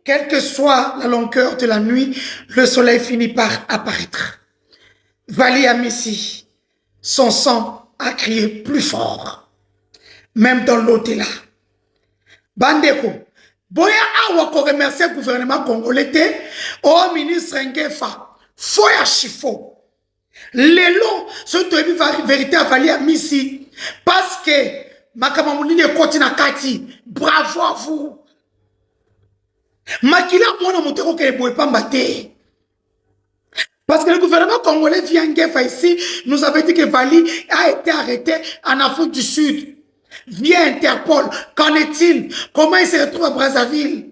Quelle que soit la longueur de la nuit, le soleil finit par apparaître. Vali Amissi, son sang a crié plus fort, même dans l'au-delà. Bandeko, boya awa ko remercier le gouvernement congolais au ministre Ngefa, foya chifo. Lelo, ce que vérité à Vali Amissi, parce que makamamuni kotina kati, bravo à vous. Makila mwana moteko ke boye pamba te. Parce que le gouvernement congolais vient Ngefa ici, nous avait dit que Vali a été arrêté en Afrique du Sud. Via Interpol, qu'en est-il? Comment il se retrouve à Brazzaville?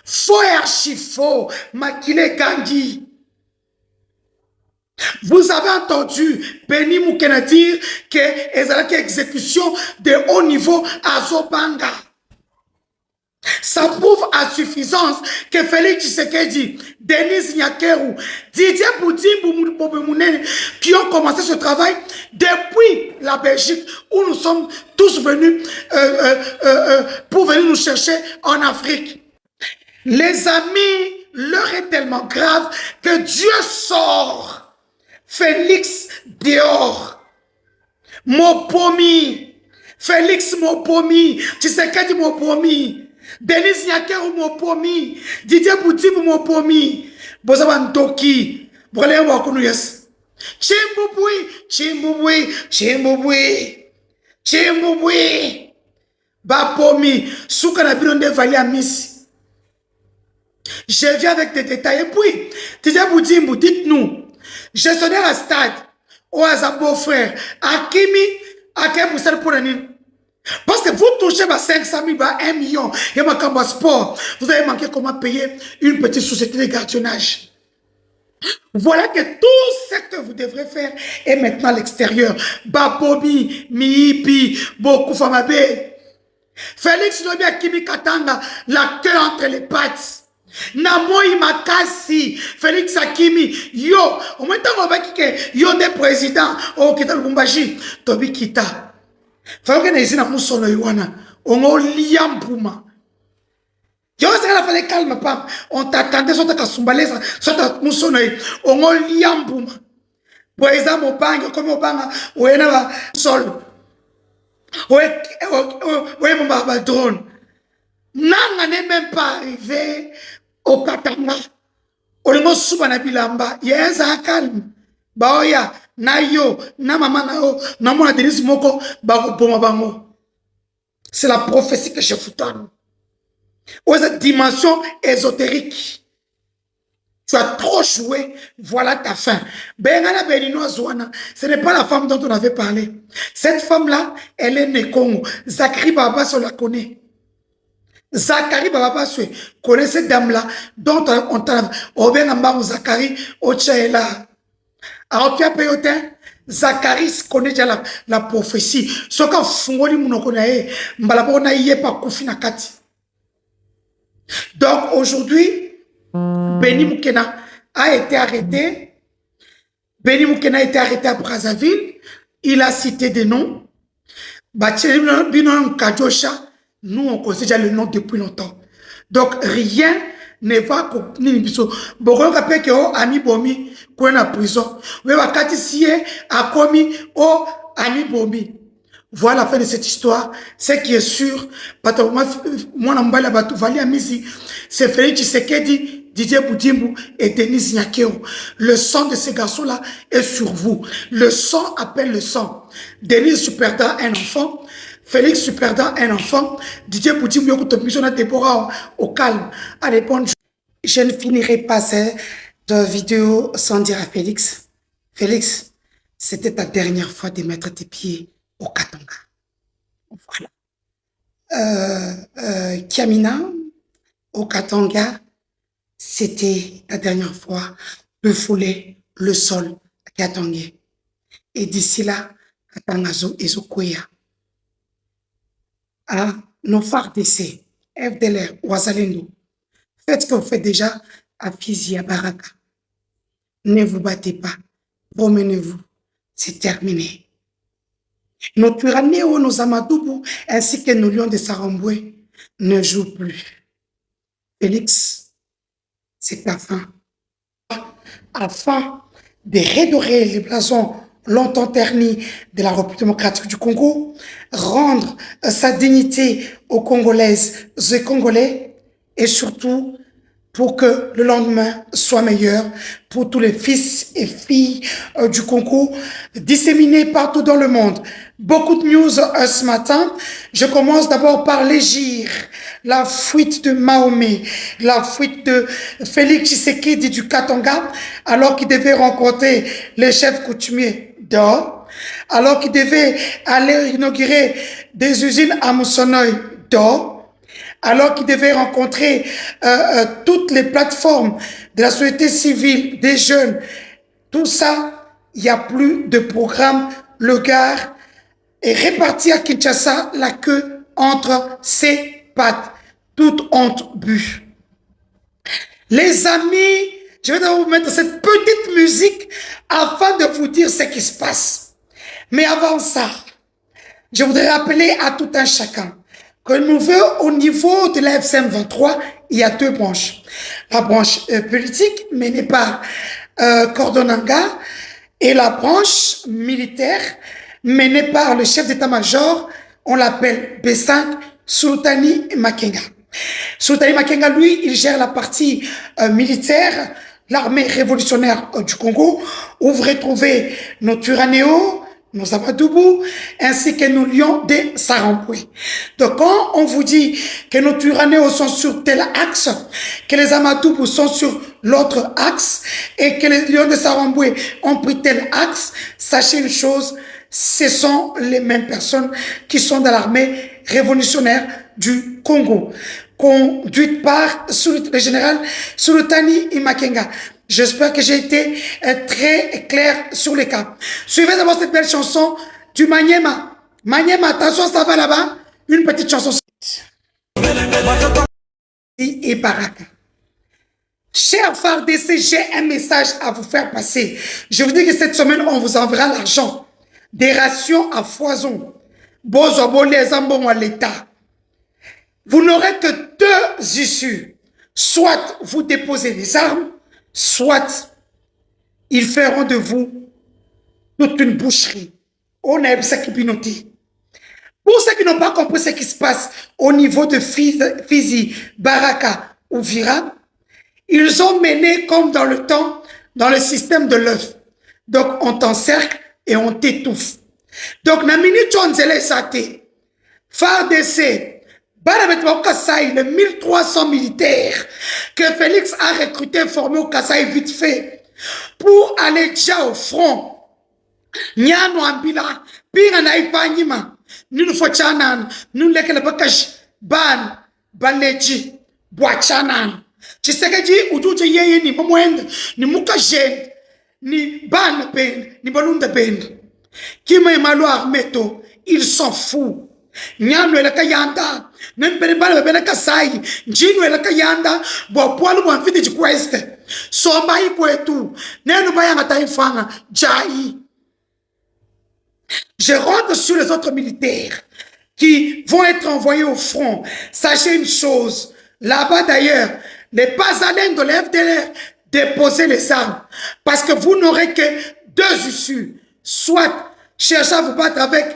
Faux et archi faux, Makile Gandhi. Vous avez entendu Benny Moukena dire que les exécutions de haut niveau à Zobanga. Ça prouve à suffisance que Félix Tshisekedi, Denis Nyakeru, Didier Boudimou, qui ont commencé ce travail depuis la Belgique, où nous sommes tous venus pour venir nous chercher en Afrique. Les amis, l'heure est tellement grave que Dieu sort Félix dehors. Mopomi, Félix Mopomi, Tshisekedi Mopomi. Denis Nyakeru Mopomi, Didier Boutibu Mopomi, Bozaban Toki, Brolé Wakunu yes. Chimbubui, Chimbubui, Chimbubui, Chimbubui, Bapomi, Soukana Bironde Vali Amissi. Je viens avec des détails. Et puis, Didier Boutibu, dites-nous, gestionnaire à stade, ou à sa beau-frère, Akimi, Akem Moussel pour un. Parce que vous touchez 500 000, 1 million, et ma sport, vous avez manqué comment payer une petite société de gardiennage. Voilà que tout ce que vous devrez faire est maintenant à l'extérieur. Babobi, Miipi, Boku Famabe. Félix Lobi Akimi Katanga, la queue entre les pattes. Namoi Makasi, Félix Akimi, yo, au moment où on va quitter, yo des présidents, au Kita Lubumbashi, Tobi Kita. Faut que nous ayons un son Yoana. On a liambuma. Yo, c'est la fallait calme, pam. On t'attendait sur ta kasumbalé, sur ta moussonne. On a liambuma. Pour exemple, au bang, comme au bang, ou en a sol. Ouais, mon drone. Nanga n'est même pas arrivé au Katanga. On est sous Bilamba. Yes, à calme. Baoya. Na yo, na maman na yo, na mona Denis Moko, bako boma bango. C'est la prophétie que je vous donne. Ou cette dimension ésotérique. Tu as trop joué, voilà ta fin. Bengana Benino Zouana, ce n'est pas la femme dont on avait parlé. Cette femme-là, elle est née Congo. Zachary Baba, on la connaît. Zachary Baba, connaît cette dame-là, dont on t'a... Obenamba Zachary, Ochaela. Alors, tu as payé Zacharie connaît déjà la prophétie. Ce qu'on fungoli monokonae, mbalabona yepa kufina kati. Donc, aujourd'hui, Benny Moukena a été arrêté. Benny Moukena a été arrêté à Brazzaville. Il a cité des noms. Binon Kadjosha, nous, on connaît déjà le nom depuis longtemps. Donc, rien ne va Nibiso. Beaucoup rappellent que Ami Bomi, qu'on est en prison. Oui, Wakati Siye a commis au Ami Bomi. Voilà la fin de cette histoire. Ce qui est sûr, moi, c'est Félix Tshisekedi, Didier Boudimou et Denis Nyakeru. Le sang de ces garçons-là est sur vous. Le sang appelle le sang. Denis Superda, un enfant. Félix Superda, un enfant. Didier Boudimou, Déborah au calme. Allez, bonne journée. Je ne finirai pas cette vidéo sans dire à Félix. Félix, c'était ta dernière fois de mettre tes pieds au Katanga. Voilà. Kiamina, au Katanga, c'était la dernière fois de fouler le sol à Katanga. Et d'ici là, Katangazo et Zokoya. À nos phares d'essai, FDLR, Ouazalendo, faites ce que vous faites déjà à Fizi, à Baraka. Ne vous battez pas, promenez-vous, c'est terminé. Nos Twiranéo, nos Amadoubou, ainsi que nos lions de Saramboué ne jouent plus. Félix, c'est ta fin. Afin de redorer les blasons longtemps ternis de la République démocratique du Congo, rendre sa dignité aux Congolaises et Congolais, et surtout pour que le lendemain soit meilleur pour tous les fils et filles du Congo disséminés partout dans le monde. Beaucoup de news ce matin. Je commence d'abord par l'égir, la fuite de Mahomet, la fuite de Félix Tshisekedi du Katanga, alors qu'il devait rencontrer les chefs coutumiers d'or, alors qu'il devait aller inaugurer des usines à Moussonoï d'or, alors qu'il devait rencontrer toutes les plateformes de la société civile, des jeunes, tout ça, il n'y a plus de programme. Le gars est réparti à Kinshasa, la queue entre ses pattes, toute honte bue. Les amis, je vais d'abord vous mettre cette petite musique afin de vous dire ce qui se passe. Mais avant ça, je voudrais rappeler à tout un chacun que au niveau de la FCM 23, il y a deux branches. La branche politique menée par Cordonanga et la branche militaire menée par le chef d'état-major, on l'appelle B5, Sultani Makenga. Sultani Makenga, lui, il gère la partie militaire, l'armée révolutionnaire du Congo, où vous retrouvez nos Turanéo, nos Amadoubou, ainsi que nos lions de Saramboué. Donc, quand on vous dit que nos Turanéo sont sur tel axe, que les Amadoubou sont sur l'autre axe, et que les lions de Saramboué ont pris tel axe, sachez une chose, ce sont les mêmes personnes qui sont dans l'armée révolutionnaire du Congo, conduite par le général Sultani Makenga. J'espère que j'ai été très clair sur les cas. Suivez d'abord cette belle chanson du Maniema. Maniema, attention, ça va là-bas. Une petite chanson. Et Baraka. Cher FARDC, j'ai un message à vous faire passer. Je vous dis que cette semaine, on vous enverra l'argent. Des rations à foison. L'État. Vous n'aurez que deux issues. Soit vous déposez les armes, soit ils feront de vous toute une boucherie. On a Pinoti. Pour ceux qui n'ont pas compris ce qui se passe au niveau de Fizi, Baraka ou Vira, ils ont mené comme dans le temps, dans le système de l'œuf. Donc on t'encercle et on t'étouffe. Donc na minute on zélé FARDC, le 1300 militaires que Félix a recruté, formé au Kasaï vite fait, pour aller déjà au front. Nyano ambila, pira na ipanyima, nunu fochanan, nunu lekele bakash, ban, baleji, boachanan. Tshisekedi ujuche yeye ni mwende, ni mukajende, ni ban ben, ni balunda ben. Kima emalo armeto, il s'en fout. Nyano elaka yanda, nempere bala bela kasai, njino elaka yanda, bo poalu bo mfiti chikweste. Somba ikwetu, nenu bayanga taifanga, jai. Je rentre sur les autres militaires qui vont être envoyés au front. Sachez une chose, là-bas d'ailleurs, les Bazalènes de l'FDLR, déposez les armes. Parce que vous n'aurez que deux issues. Soit chercher à vous battre avec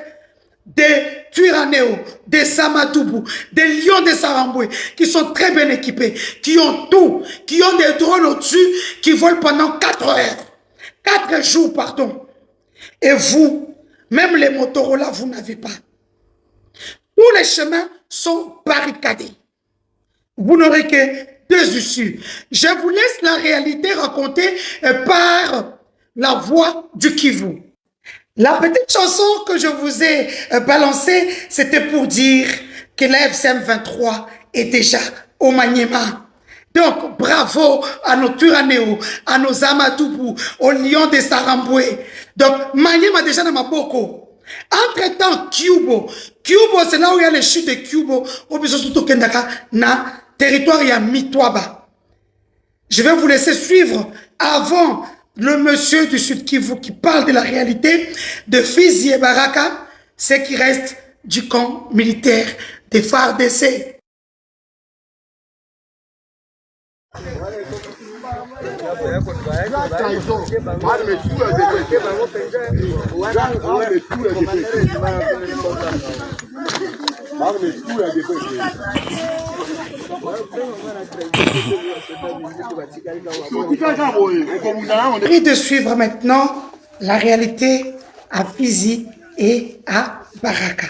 des Turanéo, des Samadoubou, des lions de Saramboué, qui sont très bien équipés, qui ont tout, qui ont des drones au-dessus, qui volent pendant 4 heures. 4 jours, pardon. Et vous, même les Motorola, vous n'avez pas. Tous les chemins sont barricadés. Vous n'aurez que deux issues. Je vous laisse la réalité racontée par la voix du Kivu. La petite chanson que je vous ai balancée, c'était pour dire que la FCM 23 est déjà au Maniema. Donc, bravo à nos Turanéo, à nos Amadoubou, aux lions de Saramboué. Donc, Maniema déjà dans ma boko. Entre-temps, Cubo, c'est là où il y a les chutes de Cubo, au Bisosuto Kendaka, na territoire ya Mitwaba. Je vais vous laisser suivre avant le monsieur du Sud Kivu qui parle de la réalité de Fizi et Baraka, ce qui reste du camp militaire des FARDC. Et de suivre maintenant la réalité à Fizi et à Baraka.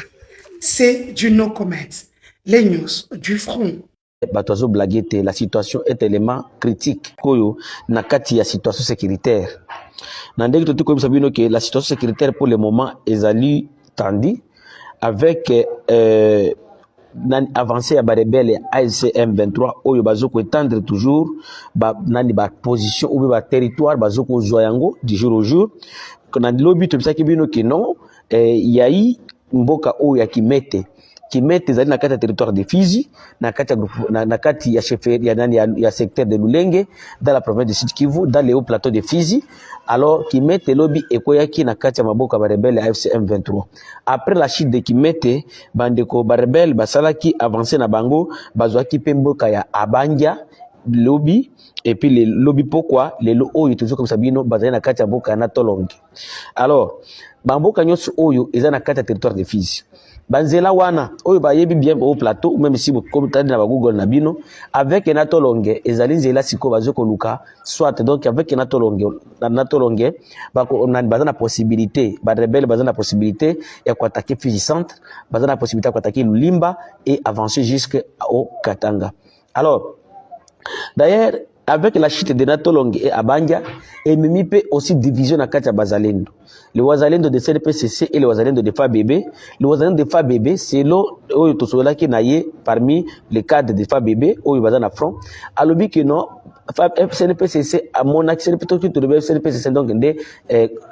C'est du no comment. Les news du front. Batozo blaguette, la situation est élément critique. Koyo, nakati ya situation sécuritaire. Nandeki toti koyo sabino que la situation sécuritaire pour le moment est allée tendue avec avancé à Barebele ASCM 23 oyo bazoko étendre toujours nani ba position ou ba territoire bazoko zoyango du jour au jour. Quand on lobby to bisaki bino que non yayi mboka oyo ya Kimete zali na kati ya territoire de Fizi na kati ya chefferie ya secteur de Lulenge dans la province de Sud Kivu dans le haut plateau de Fizi. Alors Kimete lobby ekoyaki na kati ya maboka ba rebelle AFC M23. Après la chute de Kimete bandeko ba rebelle basalaki avancer na bango bazwaki pe mboka ya Abanja lobby et puis les lobby pourquoi les oyo toujours comme ça bino bazali na kati ya mboka na Tolonge. Alors bamboka nyonso oyo eza na kati ya territoire de Fizi. Banzela wana oyo bayebi bien au plateau même si comme tadi na Google na bino avec Nato Longe ezali nzela siko bazoko luka soit donc avec Nato Longe bako on a bazana possibilité ba rebelle bazana possibilité ya attaquer Fizi centre bazana possibilité ya attaquer Lulimba et avancer jusqu'au Katanga. Alors d'ailleurs avec la chute de Nato Longe et Abanja et mimipe aussi division na kati ya Bazalendo. Le Wazalendo de CNPCC et le Wazalendo de FABB. Le Wazalendo de FABB, c'est l'eau qui naïe parmi les cadres de FABB, où il va dans la front. Alors, que non, CNPCC, à mon accès, plutôt que le CNPCC, donc, il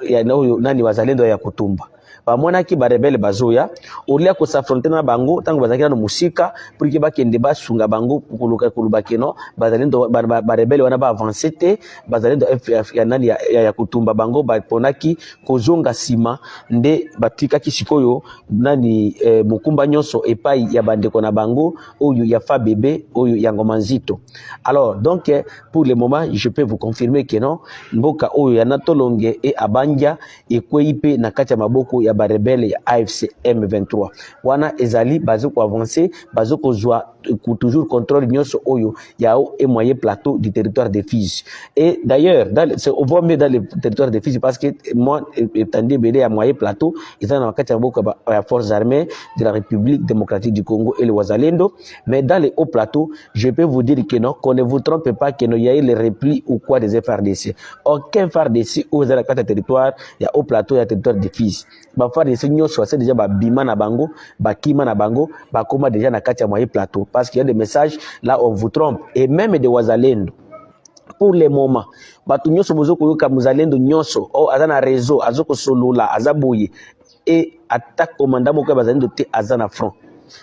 y a un Wazalendo ya Kutumba. Bamona ki barebele bazoya olia ko s'affronter na bango tango bazakira no musika pour que bakende basunga bango kuluka kulubakeno bazalendo barebele wana ba avancer te bazalendo ya nani ya Kutumba bango baponaki kozonga sima nde batika kisikoyo nani mukumba nyonso epai ya bandeko na bango oyo ya FABB oyo ya Ngoma Nzito. Alors donc pour le moment je peux vous confirmer que non mboka oyo ya Nato Longe et Abanja ekweyipe na kati ya maboko ya barebele ya AFC M23 wana ezali bazoko avancer bazoko zwa toujours contrôle nyonso oyo ya et moyen plateau du territoire de Fizi. Et d'ailleurs on voit mieux dans le territoire de Fizi parce que moi étendue belé à moyen plateau ils sont dans kati ya maboko ya forces armées de la République démocratique du Congo et le Wazalendo, mais dans les hauts plateaux je peux vous dire que non, qu'on ne vous trompe pas que non y a eu les replis ou quoi des FRDC. Aucun FRDC ou dans la carte territoire il y a haut plateau il y a territoire de Fizi. Ba FRDC nyonso c'est déjà ba bima na bango ba kima na bango ba koma déjà na kati ya moyen plateau parce qu'il y a des messages là on vous trompe et même des Wazalendo. Pour le moment batu nyonso bozoko yoka muzalendo nyonso o azana réseau azoko solola azaboye et attaque commandant moko bazalendo te azana front.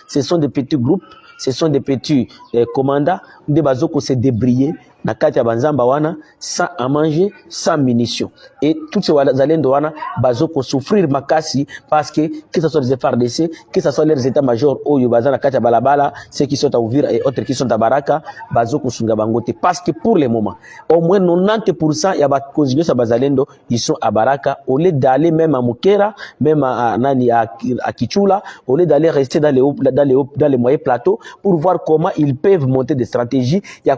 Ce sont des petits groupes, ce sont des petits commandants de bazoko se débriller na kati ya banzamba wana sans à manger, sans munitions. Et toutes ces wazalendo wana bazoko souffrir makasi parce que ce soit les FARDC, que ce soit les états-majors oyo bazana kati ya balabala, ceux qui sont à Uvira et autres qui sont à Baraka, bazoko sunga bangote parce que pour le moment, au moins 90% ya ba konzinyo sa bazalendo ils sont à Baraka au lieu d'aller même à Mukera, même à nani à Kichula, au lieu d'aller rester dans les moyens plateaux pour voir comment ils peuvent monter des stratégies ya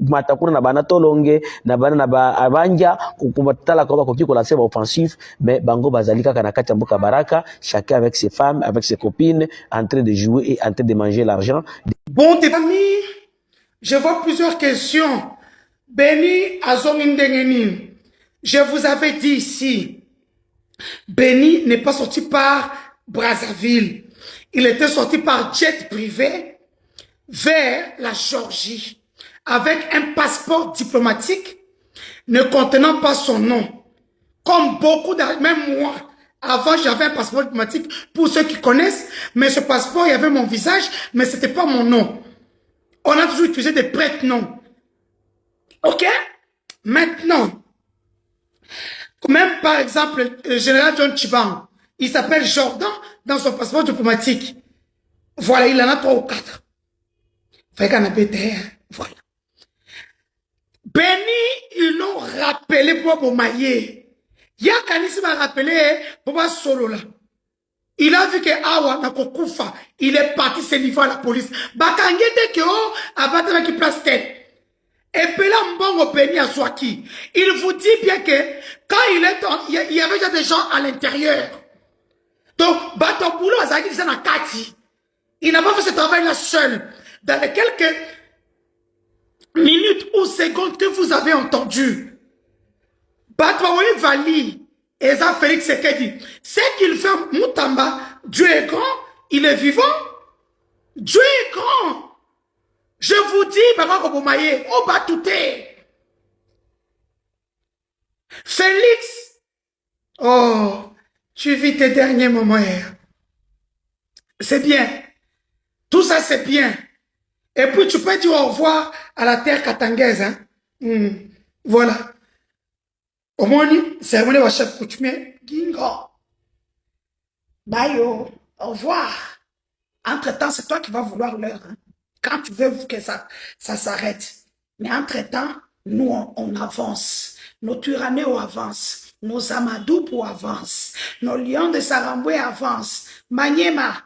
matakuna na Banato Longe na bana na Abanja kumatala kwa koki ko lancer offensif mais bango bazalika kana kati mboka Baraka chacun avec ses femmes avec ses copines en train de jouer et en train de manger l'argent. Bon tes amis, je vois plusieurs questions. Beni Azongindengeni, je vous avais dit ici, Beni n'est pas sorti par Brazzaville, il était sorti par jet privé vers la Géorgie avec un passeport diplomatique ne contenant pas son nom. Comme beaucoup, même moi, avant j'avais un passeport diplomatique pour ceux qui connaissent, mais ce passeport, il y avait mon visage, mais ce n'était pas mon nom. On a toujours utilisé des prête-noms. Ok? Maintenant, même par exemple, le général John Tchiban, il s'appelle Jordan dans son passeport diplomatique. Voilà, il en a 3 ou 4. Fait qu'on a pété, voilà. Béni, ils l'ont rappelé pour Bomaye. Yakanisi m'a rappelé pour solo là. Il a vu que Awa n'a pas il est parti se livrer à la police. Bakangete que oh, abattre qui place tête. Et puis là, Mbongo Béni à Swaki. Il vous dit bien que quand il y avait déjà des gens à l'intérieur. Donc, Bato Boulot, il n'a pas fait ce travail-là seul. Dans les quelques minutes ou secondes que vous avez entendu, Bato Vali, et ça Félix Sekedi, c'est qu'il fait Moutamba, Dieu est grand, il est vivant. Dieu est grand. Je vous dis, Baba Kobomaye, au Batouté. Félix, oh, tu vis tes derniers moments hier. C'est bien. Tout ça, c'est bien. Et puis, tu peux dire au revoir à la terre katangaise. Hein? Voilà. Au moins, c'est mon chef coutumier. Gingo. Bayo, au revoir. Entre-temps, c'est toi qui vas vouloir l'heure. Hein? Quand tu veux que ça s'arrête. Mais entre-temps, nous, on avance. Nos Turanéo avancent. Nos Amadoupo avancent. Nos lions de Saramboué avancent. Maniema.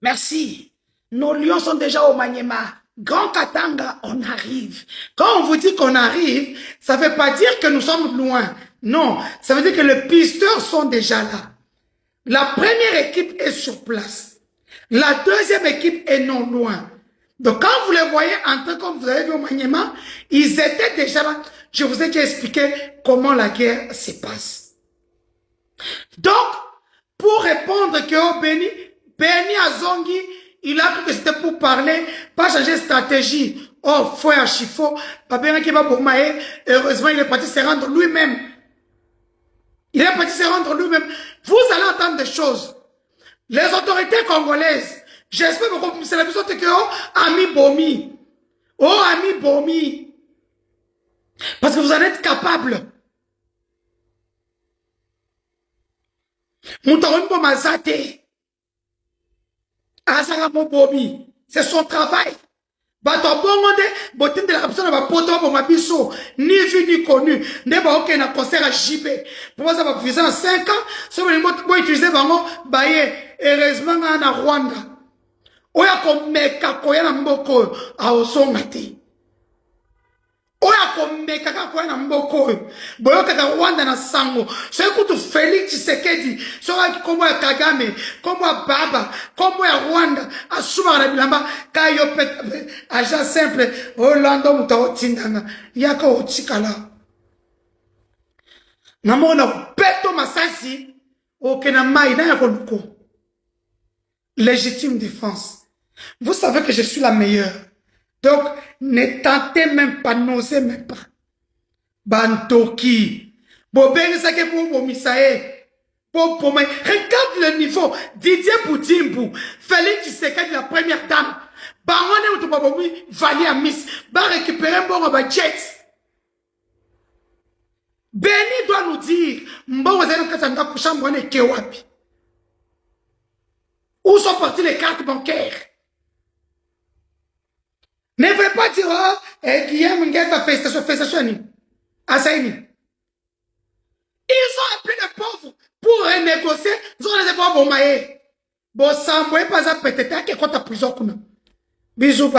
Merci. Nos lions sont déjà au Maniema. Grand Katanga, on arrive. Quand on vous dit qu'on arrive, ça ne veut pas dire que nous sommes loin. Non, ça veut dire que les pisteurs sont déjà là. La première équipe est sur place. La deuxième équipe est non loin. Donc quand vous les voyez entrer comme vous avez vu au Maniema, ils étaient déjà là. Je vous ai déjà expliqué comment la guerre se passe. Donc, pour répondre que oh, Béni Azongi, il a cru que c'était pour parler, pas changer de stratégie. Oh, foi à Chifo, heureusement, il est parti se rendre lui-même. Il est parti se rendre lui-même. Vous allez entendre des choses. Les autorités congolaises, j'espère que c'est la mission que oh, Ami Bomi. Oh, Ami Bomi. Parce que vous en êtes capable. Moutarimbo Mazate. Azaramo Bomi. C'est son travail. Bato bongo de botin de la personne va poto pour ma biso ni vu ni connu ne ba aucun na concert à JB pour ça va viser en 5 ans ce que moi utiliser bango baye heureusement na Rwanda oya ko meka ko ya na mboko a osonga te oya ko meka ko ya na mboko boyo ka Rwanda na sango c'est que tu Félix Tshisekedi sera comme ya Kagame comme ya Baba comme ya Rwanda asuma na bilamba kayo pet agent simple Orlando mutawo tindanga yaka otikala namona peto masasi okena mai na yako luko légitime défense. Vous savez que je suis la meilleure. Donc, ne tentez même pas, n'osez même pas. Bantoki. Bobeng sake pour Bomisae. Regarde le niveau. Didier Boutimbou. Félix Tshisekedi, la première dame. Barone ou Tobabomi, Vali à Miss. Va récupérer un bon jet. Béni doit nous dire. Mbongo zeno katanga kusha mbone kewapi. Où sont parties les cartes bancaires? Ne veut pas dire, oh, Guillaume Nguefa fait station. Assaini. Ils ont appelé les pauvres pour renégocier. Ils ont les pauvres au maïe. Bon, ça, moi, pas à peut-être que quand ta prison. Bisous.